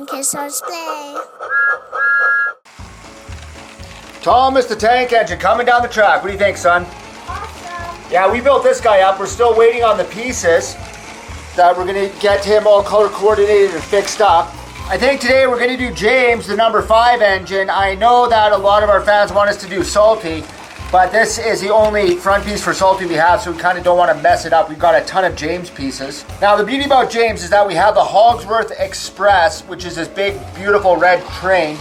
Okay, so let's play. Thomas the Tank Engine coming down the track. What do you think, son? Awesome. Yeah, we built this guy up. We're still waiting on the pieces that we're going to get him all color coordinated and fixed up. I think today we're going to do James, the number 5 engine. I know that a lot of our fans want us to do Salty, but this is the only front piece for Salty we have, so we kind of don't want to mess it up. We've got a ton of James pieces. Now, the beauty about James is that we have the Hogwarts Express, which is this big, beautiful red train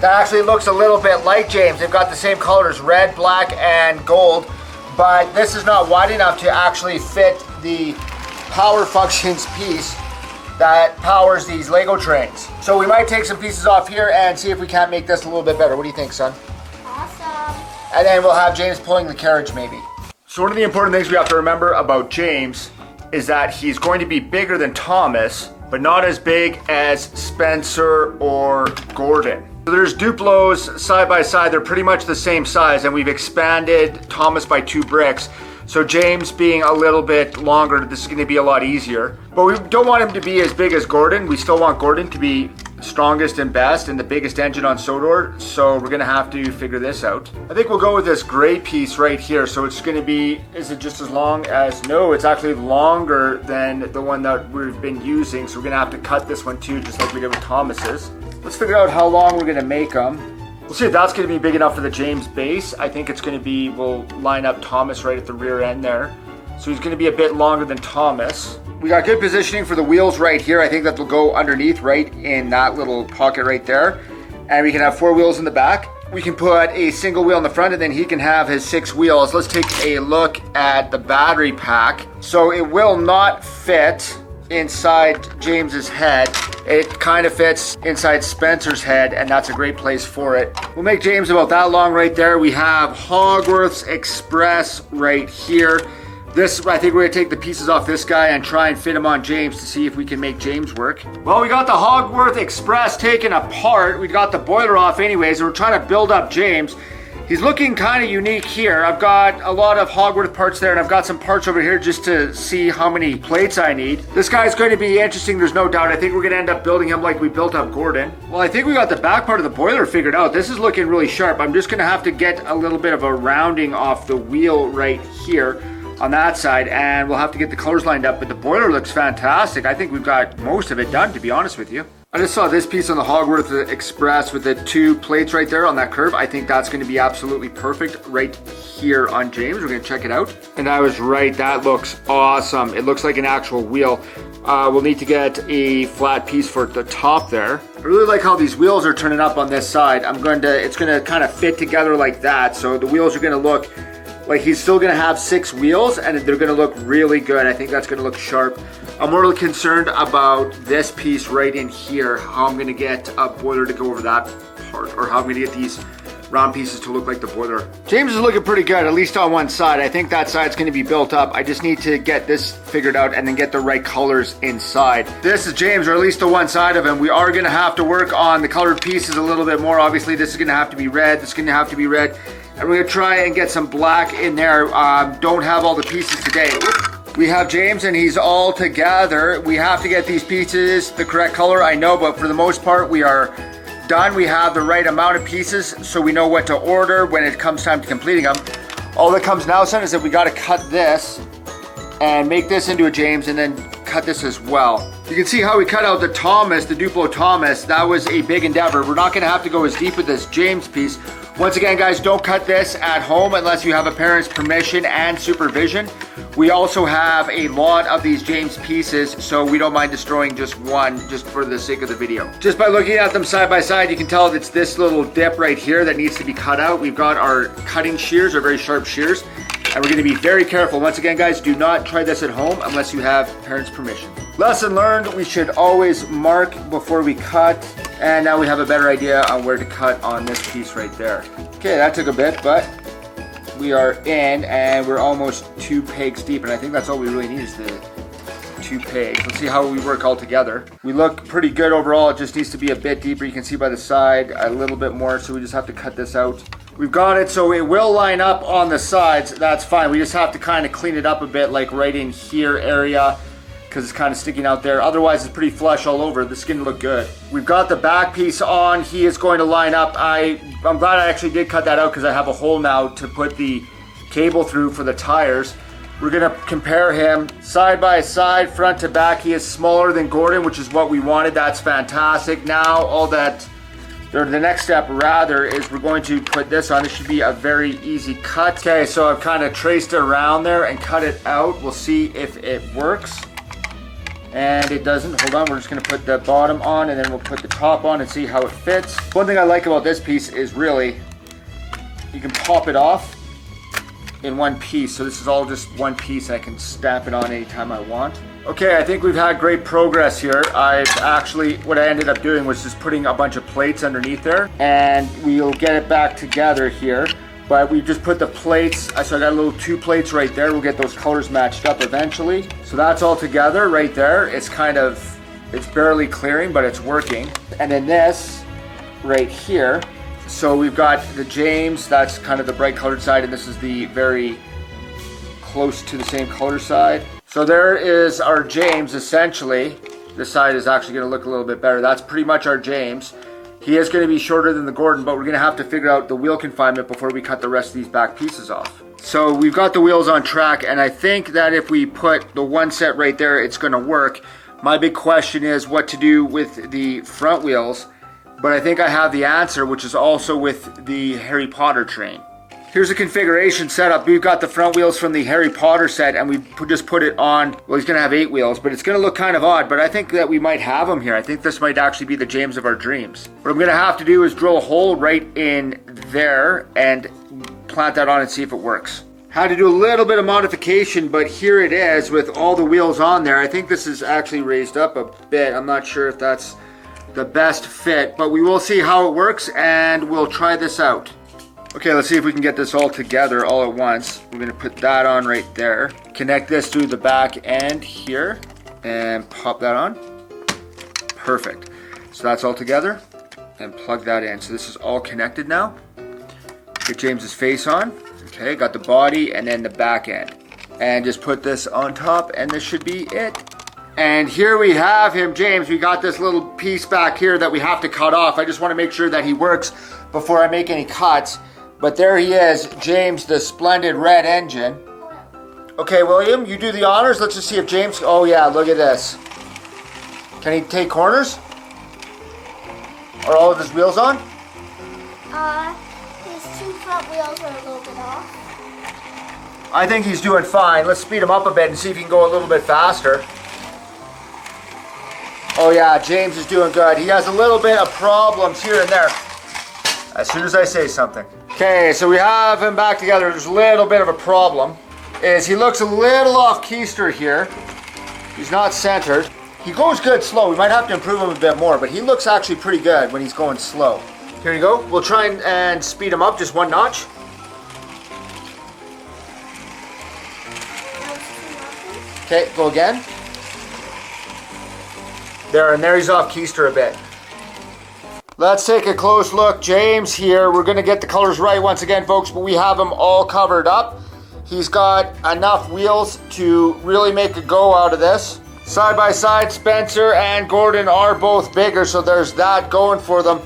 that actually looks a little bit like James. They've got the same colors, red, black, and gold, but this is not wide enough to actually fit the power functions piece that powers these Lego trains. So we might take some pieces off here and see if we can't make this a little bit better. What do you think, son? Awesome. And then we'll have James pulling the carriage maybe. So one of the important things we have to remember about James is that he's going to be bigger than Thomas, but not as big as Spencer or Gordon. So there's Duplos side by side. They're pretty much the same size, and we've expanded Thomas by 2 bricks. So James being a little bit longer, this is going to be a lot easier. But we don't want him to be as big as Gordon. We still want Gordon to be strongest and best and the biggest engine on Sodor. So we're going to have to figure this out. I think we'll go with this gray piece right here. So it's going to be, is it just as long as, no, it's actually longer than the one that we've been using. So we're going to have to cut this one too, just like we did with Thomas's. Let's figure out how long we're going to make them. We'll see if that's going to be big enough for the James base. I think it's going to be, we'll line up Thomas right at the rear end there. So he's going to be a bit longer than Thomas. We got good positioning for the wheels right here. I think that will go underneath right in that little pocket right there. And we can have 4 wheels in the back. We can put a single wheel in the front and then he can have his 6 wheels. Let's take a look at the battery pack. So it will not fit inside James's head. It kind of fits inside Spencer's head, and that's a great place for it. We'll make James about that long right there. We have Hogwarts Express right here. This, I think we're gonna take the pieces off this guy and try and fit him on James to see if we can make James work. Well, we got the Hogwarts Express taken apart. We got the boiler off anyways, and we're trying to build up James. He's looking kind of unique here. I've got a lot of Hogwarts parts there, and I've got some parts over here just to see how many plates I need. This guy's going to be interesting, there's no doubt. I think we're going to end up building him like we built up Gordon. Well, I think we got the back part of the boiler figured out. This is looking really sharp. I'm just going to have to get a little bit of a rounding off the wheel right here on that side, and we'll have to get the colors lined up, but the boiler looks fantastic. I think we've got most of it done, to be honest with you. I just saw this piece on the Hogwarts Express with the 2 plates right there on that curve. I think that's going to be absolutely perfect right here on James. We're going to check it out. And I was right. That looks awesome. It looks like an actual wheel. We'll need to get a flat piece for the top there. I really like how these wheels are turning up on this side. It's going to kind of fit together like that. So the wheels are going to look like he's still going to have 6 wheels, and they're going to look really good. I think that's going to look sharp. I'm more concerned about this piece right in here, how I'm going to get a boiler to go over that part, or how I'm going to get these round pieces to look like the boiler. James is looking pretty good, at least on one side. I think that side's going to be built up. I just need to get this figured out and then get the right colors inside. This is James, or at least the one side of him. We are going to have to work on the colored pieces a little bit more. Obviously, this is going to have to be red. This is going to have to be red. And we're going to try and get some black in there. Don't have all the pieces today. We have James and he's all together. We have to get these pieces the correct color, I know, but for the most part we are done. We have the right amount of pieces, so we know what to order when it comes time to completing them. All that comes now, son, is that we got to cut this and make this into a James and then cut this as well. You can see how we cut out the Thomas, the Duplo Thomas. That was a big endeavor. We're not going to have to go as deep with this James piece. Once again, guys, don't cut this at home unless you have a parent's permission and supervision. We also have a lot of these James pieces, so we don't mind destroying just one, just for the sake of the video. Just by looking at them side by side, you can tell it's this little dip right here that needs to be cut out. We've got our cutting shears, our very sharp shears, and we're going to be very careful. Once again, guys, do not try this at home unless you have parents' permission. Lesson learned, we should always mark before we cut, and now we have a better idea on where to cut on this piece right there. Okay, that took a bit, but we are in, and we're almost 2 pegs deep, and I think that's all we really need is the 2 pegs. Let's see how we work all together. We look pretty good overall. It just needs to be a bit deeper. You can see by the side a little bit more, so we just have to cut this out. We've got it so it will line up on the sides. That's fine. We just have to kind of clean it up a bit, like right in here area. because it's kind of sticking out there. Otherwise, it's pretty flush all over. The skin looked good. We've got the back piece on. He is going to line up. I'm glad I actually did cut that out because I have a hole now to put the cable through for the tires. We're gonna compare him side by side, front to back. He is smaller than Gordon, which is what we wanted. That's fantastic. Now the next step rather is we're going to put this on. This should be a very easy cut. Okay, so I've kind of traced it around there and cut it out. We'll see if it works. And it doesn't. Hold on, we're just gonna put the bottom on and then we'll put the top on and see how it fits. One thing I like about this piece is really, you can pop it off in one piece. So this is all just one piece and I can stamp it on anytime I want. Okay, I think we've had great progress here. What I ended up doing was just putting a bunch of plates underneath there and we'll get it back together here. But we just put the plates, so I got a little 2 plates right there. We'll get those colors matched up eventually. So that's all together right there. It's barely clearing, but it's working. And then this right here. So we've got the James, that's kind of the bright colored side, and this is the very close to the same color side. So there is our James essentially. This side is actually gonna look a little bit better. That's pretty much our James. He is going to be shorter than the Gordon, but we're going to have to figure out the wheel confinement before we cut the rest of these back pieces off. So we've got the wheels on track, and I think that if we put the one set right there, it's going to work. My big question is what to do with the front wheels, but I think I have the answer, which is also with the Harry Potter train. Here's a configuration setup. We've got the front wheels from the Harry Potter set and we just put it on. Well, he's gonna have 8 wheels, but it's gonna look kind of odd, but I think that we might have them here. I think this might actually be the James of our dreams. What I'm gonna have to do is drill a hole right in there and plant that on and see if it works. Had to do a little bit of modification, but here it is with all the wheels on there. I think this is actually raised up a bit. I'm not sure if that's the best fit, but we will see how it works and we'll try this out. Okay, let's see if we can get this all together all at once. We're gonna put that on right there. Connect this through the back end here and pop that on. Perfect. So that's all together and plug that in. So this is all connected now. Get James's face on. Okay, got the body and then the back end. And just put this on top and this should be it. And here we have him, James. We got this little piece back here that we have to cut off. I just want to make sure that he works before I make any cuts. But there he is, James, the splendid red engine. Okay, William, you do the honors. Let's just see if James, oh yeah, look at this. Can he take corners? Are all of his wheels on? His 2 front wheels are a little bit off. I think he's doing fine. Let's speed him up a bit and see if he can go a little bit faster. Oh yeah, James is doing good. He has a little bit of problems here and there. As soon as I say something. Okay, so we have him back together. There's a little bit of a problem. He looks a little off keister here. He's not centered. He goes good slow. We might have to improve him a bit more, but he looks actually pretty good when he's going slow. Here you go. We'll try and speed him up just 1 notch. Okay, go again. There he's off keister a bit. Let's take a close look. James here. We're going to get the colors right once again, folks, but we have him all covered up. He's got enough wheels to really make a go out of this. Side by side, Spencer and Gordon are both bigger, so there's that going for them.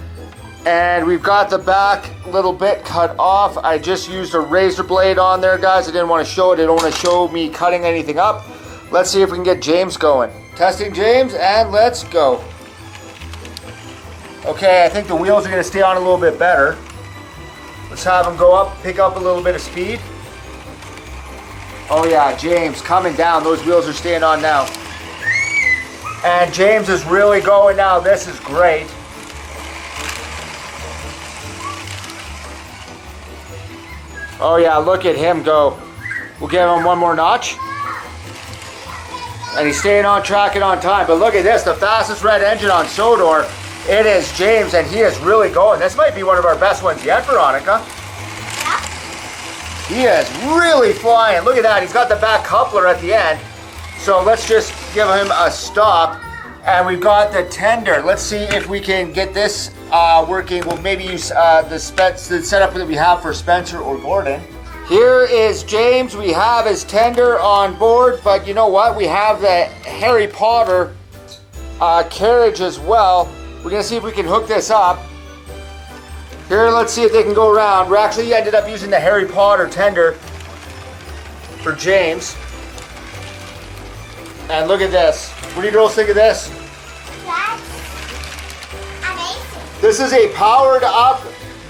And we've got the back little bit cut off. I just used a razor blade on there, guys. I didn't want to show it. I don't want to show me cutting anything up. Let's see if we can get James going. Testing James, and let's go. Okay, I think the wheels are going to stay on a little bit better. Let's have them go up, pick up a little bit of speed. Oh yeah, James coming down. Those wheels are staying on now. And James is really going now. This is great. Oh yeah, look at him go. We'll give him 1 more notch. And he's staying on track and on time. But look at this, the fastest red engine on Sodor. It is James, and he is really going. This might be one of our best ones yet, Veronica. He is really flying. Look at that. He's got the back coupler at the end. So let's just give him a stop. And we've got the tender. Let's see if we can get this working. We'll maybe use the setup that we have for Spencer or Gordon. Here is James. We have his tender on board, but you know what? We have the Harry Potter carriage as well. We're gonna see if we can hook this up. Here, let's see if they can go around. We actually ended up using the Harry Potter tender for James. And look at this. What do you girls think of this? That's amazing. This is a powered up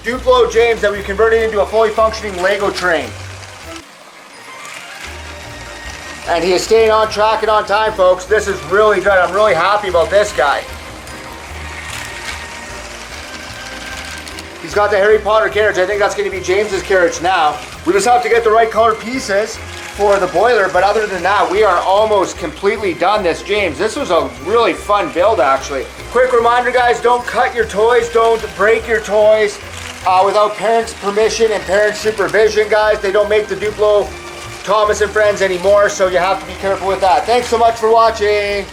Duplo James that we converted into a fully functioning Lego train. And he is staying on track and on time, folks. This is really good. I'm really happy about this guy. He's got the Harry Potter carriage. I think that's going to be James's carriage now. We just have to get the right color pieces for the boiler, but other than that, we are almost completely done this, James. This was a really fun build, actually. Quick reminder, guys, don't cut your toys, don't break your toys without parents' permission and parents' supervision, guys. They don't make the Duplo Thomas and Friends anymore, so you have to be careful with that. Thanks so much for watching.